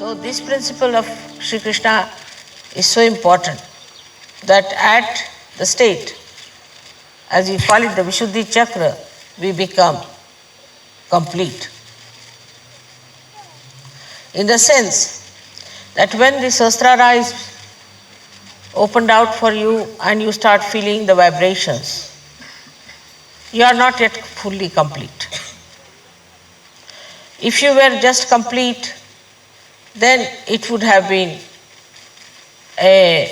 So this principle of Shri Krishna is so important that at the state, as we call it the Vishuddi Chakra, we become complete. In the sense that when the Sahasrara is opened out for you and you start feeling the vibrations, you are not yet fully complete. If you were just complete, then it would have been an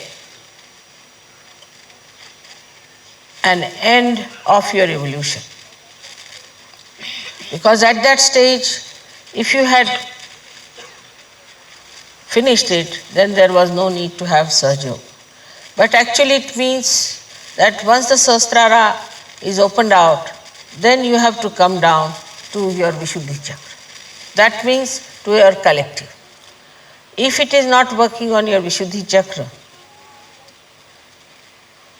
end of your evolution. Because at that stage, if you had finished it, then there was no need to have Sahaja. But actually it means that once the Sahasrara is opened out, then you have to come down to your Vishuddi Chakra. That means to your collective. If it is not working on your Vishuddi Chakra,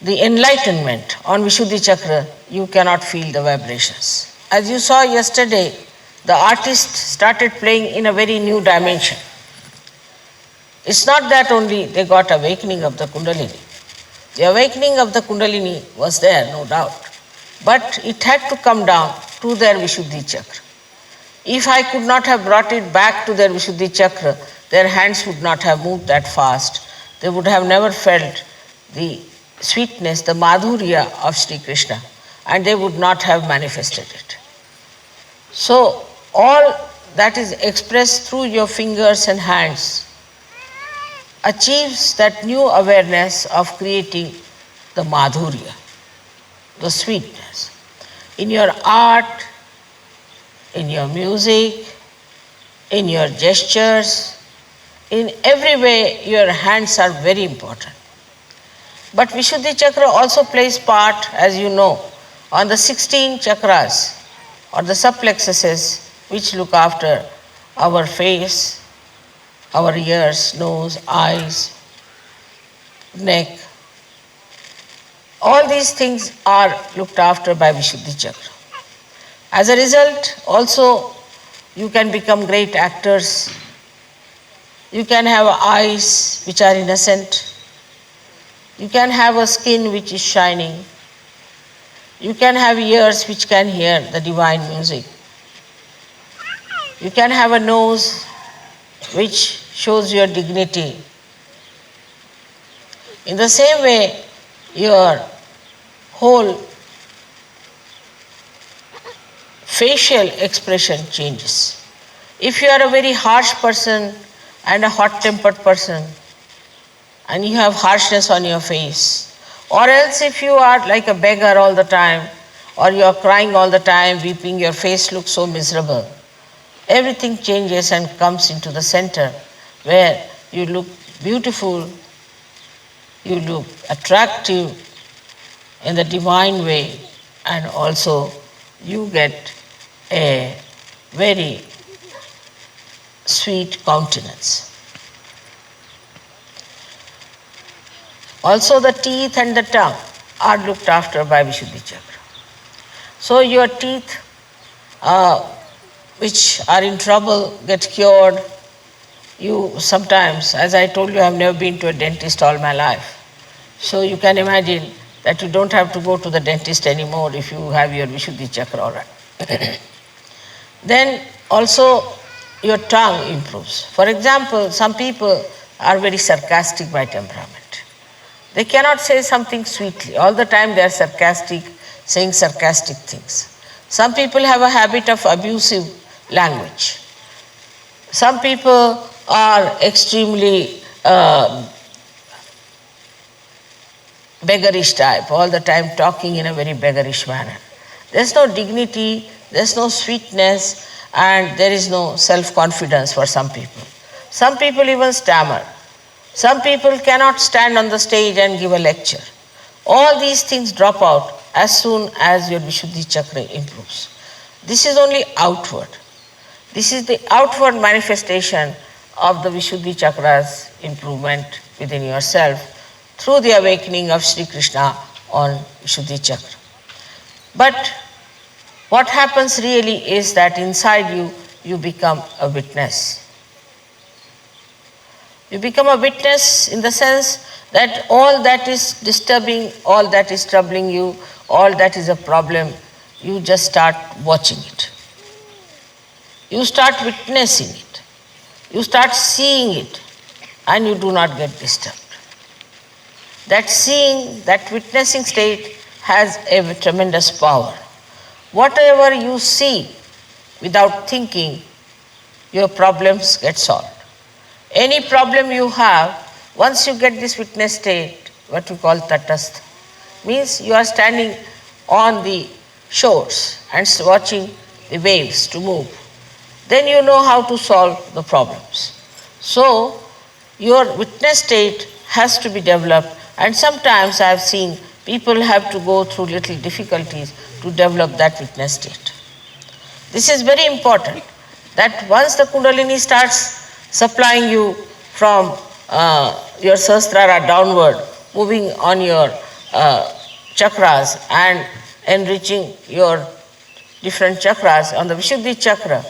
the enlightenment on Vishuddi Chakra, you cannot feel the vibrations. As you saw yesterday, the artist started playing in a very new dimension. It's not that only they got awakening of the Kundalini. The awakening of the Kundalini was there, no doubt. But it had to come down to their Vishuddi Chakra. If I could not have brought it back to their Vishuddi Chakra, their hands would not have moved that fast. They would have never felt the sweetness, the madhurya of Shri Krishna, and they would not have manifested it. So, all that is expressed through your fingers and hands achieves that new awareness of creating the madhurya, the sweetness. In your art, in your music, in your gestures, in every way your hands are very important. But Vishuddi Chakra also plays part, as you know, on the 16 chakras or the subplexuses which look after our face, our ears, nose, eyes, neck. All these things are looked after by Vishuddi Chakra. As a result, also, you can become great actors. You can have eyes which are innocent. You can have a skin which is shining. You can have ears which can hear the divine music. You can have a nose which shows your dignity. In the same way, your whole facial expression changes. If you are a very harsh person and a hot-tempered person, and you have harshness on your face, or else if you are like a beggar all the time, or you are crying all the time, weeping, your face looks so miserable, everything changes and comes into the center where you look beautiful, you look attractive in the divine way, and also you get a very sweet countenance. Also the teeth and the tongue are looked after by Vishuddi Chakra. So your teeth which are in trouble get cured. You sometimes, as I told you, I have never been to a dentist all my life. So you can imagine that you don't have to go to the dentist anymore if you have your Vishuddi Chakra all right. Then also your tongue improves. For example, some people are very sarcastic by temperament. They cannot say something sweetly. All the time they are sarcastic, saying sarcastic things. Some people have a habit of abusive language. Some people are extremely beggarish type, all the time talking in a very beggarish manner. There's no dignity, there's no sweetness, and there is no self-confidence for some people. Some people even stammer. Some people cannot stand on the stage and give a lecture. All these things drop out as soon as your Vishuddi Chakra improves. This is only outward. This is the outward manifestation of the Vishuddi Chakra's improvement within yourself through the awakening of Shri Krishna on Vishuddi Chakra. But what happens really is that inside you, you become a witness. You become a witness in the sense that all that is disturbing, all that is troubling you, all that is a problem, you just start watching it. You start witnessing it. You start seeing it, and you do not get disturbed. That seeing, that witnessing state has a tremendous power. Whatever you see without thinking, your problems get solved. Any problem you have, once you get this witness state, what we call tatastha, means you are standing on the shores and watching the waves to move. Then you know how to solve the problems. So, your witness state has to be developed, and sometimes I have seen people have to go through little difficulties to develop that witness state. This is very important, that once the Kundalini starts supplying you from your Sahasrara downward, moving on your chakras and enriching your different chakras on the Vishuddi chakra,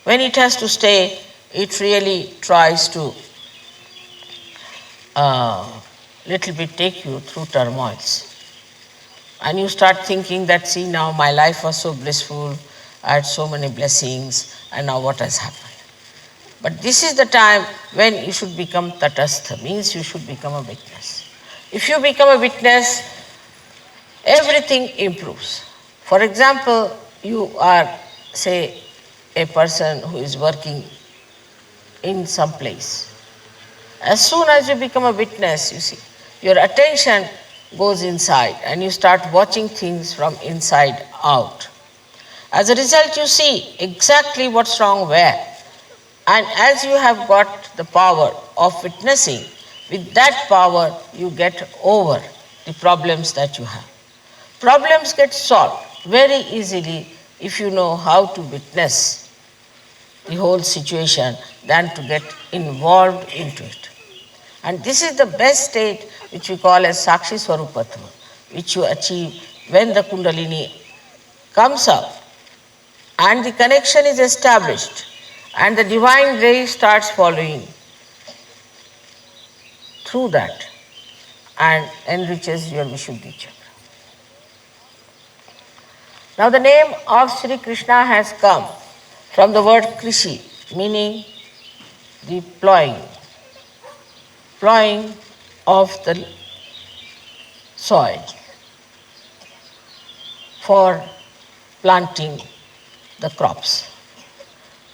when it has to stay, it really tries to little bit take you through turmoils. And you start thinking that, see, now my life was so blissful, I had so many blessings, and now what has happened? But this is the time when you should become tatastha, means you should become a witness. If you become a witness, everything improves. For example, you are, say, a person who is working in some place. As soon as you become a witness, you see, your attention goes inside and you start watching things from inside out. As a result, you see exactly what's wrong where. And as you have got the power of witnessing, with that power you get over the problems that you have. Problems get solved very easily if you know how to witness the whole situation than to get involved into it. And this is the best state which we call as Sakshi Swarupatva, which you achieve when the Kundalini comes up and the connection is established and the divine ray starts following through that and enriches your Vishuddi chakra. Now the name of Shri Krishna has come from the word Krishi, meaning the plowing of the soil for planting the crops.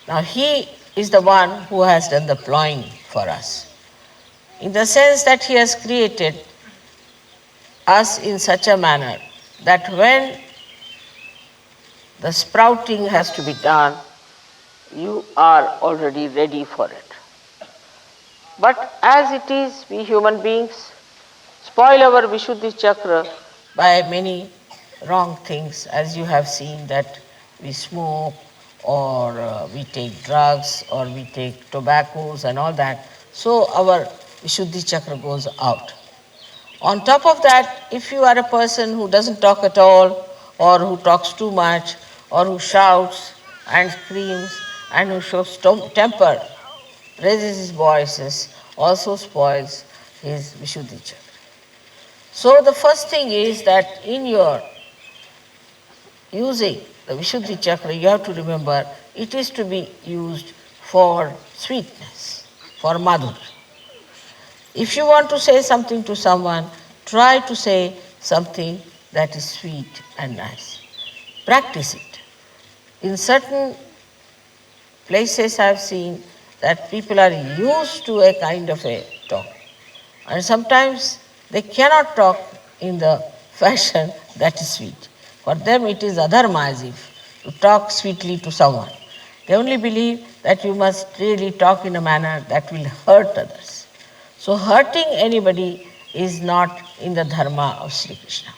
Now he is the one who has done the plowing for us, in the sense that he has created us in such a manner that when the sprouting has to be done, you are already ready for it. But as it is, we human beings spoil our Vishuddi chakra by many wrong things, as you have seen that we smoke or we take drugs or we take tobaccos and all that. So our Vishuddi chakra goes out. On top of that, if you are a person who doesn't talk at all, or who talks too much, or who shouts and screams and who shows temper, raises his voices, also spoils his Vishuddi chakra. So the first thing is that in your using the Vishuddi chakra, you have to remember it is to be used for sweetness, for madhurya. If you want to say something to someone, try to say something that is sweet and nice. Practice it. In certain places I have seen that people are used to a kind of a talk. And sometimes they cannot talk in the fashion that is sweet. For them it is adharma, as if to talk sweetly to someone. They only believe that you must really talk in a manner that will hurt others. So hurting anybody is not in the dharma of Shri Krishna.